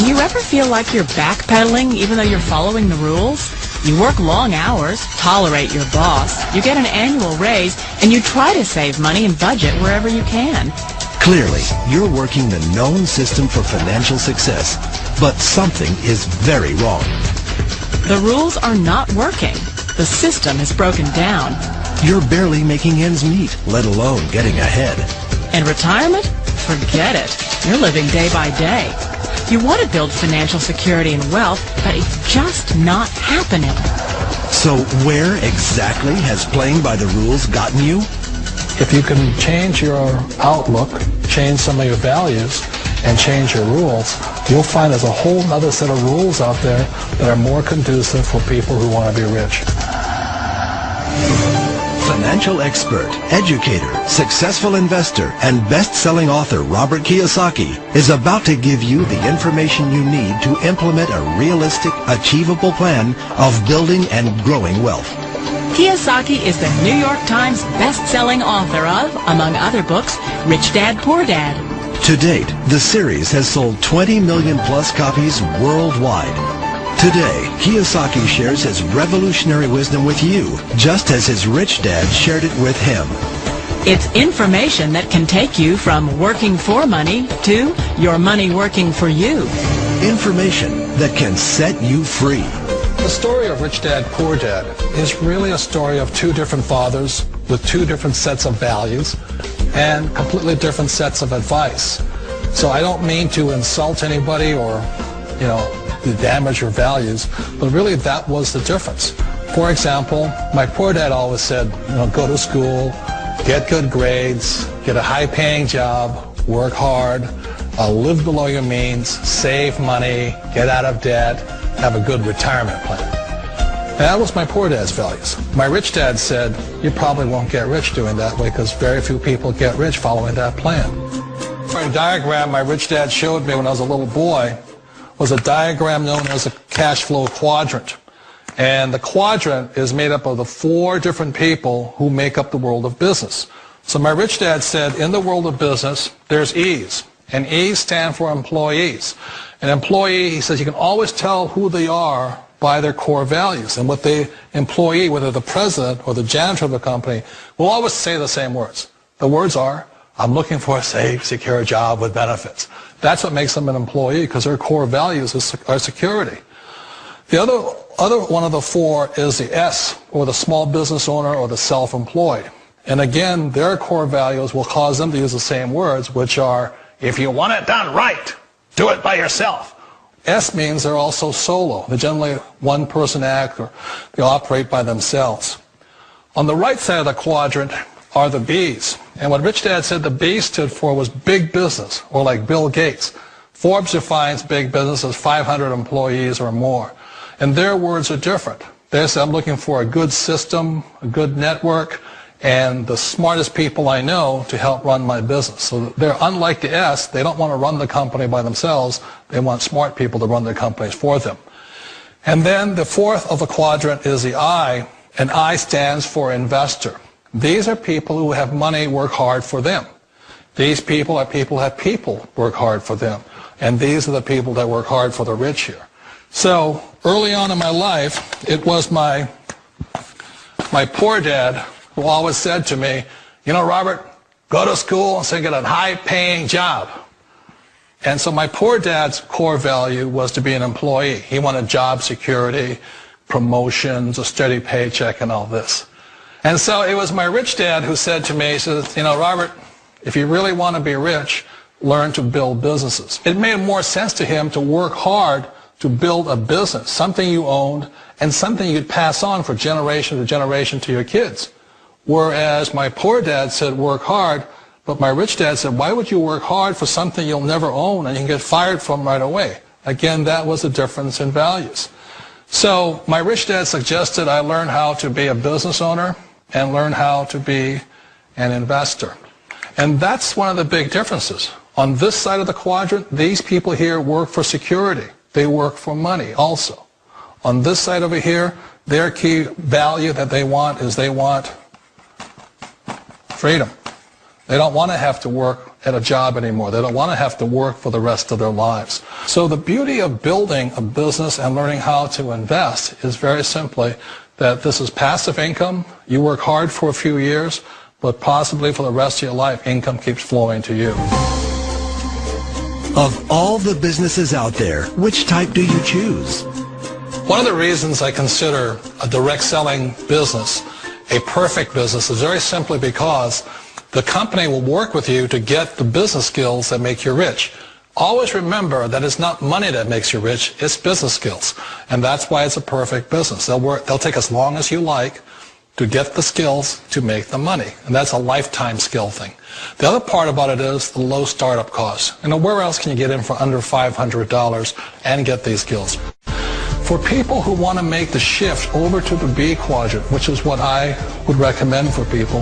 Do you ever feel like you're backpedaling even though you're following the rules? You work long hours, tolerate your boss, you get an annual raise, and you try to save money and budget wherever you can. Clearly, you're working the known system for financial success, but something is very wrong. The rules are not working. The system is broken down. You're barely making ends meet, let alone getting ahead. And retirement? Forget it. You're living day by day. You want to build financial security and wealth, but it's just not happening. So where exactly has playing by the rules gotten you? If you can change your outlook, change some of your values, and change your rules, you'll find there's a whole other set of rules out there that are more conducive for people who want to be rich. Financial expert, educator, successful investor, and best-selling author Robert Kiyosaki is about to give you the information you need to implement a realistic, achievable plan of building and growing wealth. Kiyosaki is the New York Times best-selling author of, among other books, Rich Dad, Poor Dad. To date, the series has sold 20 million plus copies worldwide. Today, Kiyosaki shares his revolutionary wisdom with you, just as his rich dad shared it with him. It's information that can take you from working for money to your money working for you. Information that can set you free. The story of Rich Dad, Poor Dad is really a story of two different fathers with two different sets of values and completely different sets of advice. So I don't mean to insult anybody or, to damage your values, but really that was the difference. For example, my poor dad always said, go to school, get good grades, get a high-paying job, work hard, live below your means, save money, get out of debt, have a good retirement plan. That was my poor dad's values. My rich dad said, you probably won't get rich doing that way because very few people get rich following that plan. A diagram my rich dad showed me when I was a little boy was a diagram known as a cash flow quadrant. And the quadrant is made up of the four different people who make up the world of business. So my rich dad said, in the world of business, there's E's. And E's stand for employees. An employee, he says, you can always tell who they are by their core values. And what the employee, whether the president or the janitor of the company, will always say the same words. The words are, I'm looking for a safe, secure job with benefits. That's what makes them an employee, because their core values are security. The other one of the four is the S, or the small business owner or the self-employed. And again, their core values will cause them to use the same words, which are, if you want it done right, do it by yourself. S means they're also solo. They're generally one-person act, or they operate by themselves. On the right side of the quadrant are the B's. And what Rich Dad said the B stood for was big business, or like Bill Gates. Forbes defines big business as 500 employees or more. And their words are different. They say, I'm looking for a good system, a good network, and the smartest people I know to help run my business. So they're unlike the S. They don't want to run the company by themselves. They want smart people to run their companies for them. And then the fourth of the quadrant is the I, and I stands for investor. These are people who have money work hard for them. These people are people who have people work hard for them. And these are the people that work hard for the rich here. So early on in my life, it was my poor dad who always said to me, Robert, go to school and so get a high-paying job. And so my poor dad's core value was to be an employee. He wanted job security, promotions, a steady paycheck, and all this. And so it was my rich dad who said to me, he says, Robert, if you really want to be rich, learn to build businesses. It made more sense to him to work hard to build a business, something you owned, and something you could pass on for generation to generation to your kids. Whereas my poor dad said work hard, but my rich dad said, why would you work hard for something you'll never own and you can get fired from right away? Again, that was the difference in values. So my rich dad suggested I learn how to be a business owner and learn how to be an investor. And that's one of the big differences. On this side of the quadrant, these people here work for security. They work for money also. On this side over here, their key value that they want is they want freedom. They don't want to have to work at a job anymore. They don't want to have to work for the rest of their lives. So the beauty of building a business and learning how to invest is very simply that this is passive income. You work hard for a few years, but possibly for the rest of your life, income keeps flowing to you. Of all the businesses out there, which type do you choose? One of the reasons I consider a direct selling business a perfect business is very simply because the company will work with you to get the business skills that make you rich. Always remember that it's not money that makes you rich, it's business skills. And that's why it's a perfect business. They'll take as long as you like to get the skills to make the money. And that's a lifetime skill thing. The other part about it is the low startup costs. You know, where else can you get in for under $500 and get these skills? For people who want to make the shift over to the B quadrant, which is what I would recommend for people,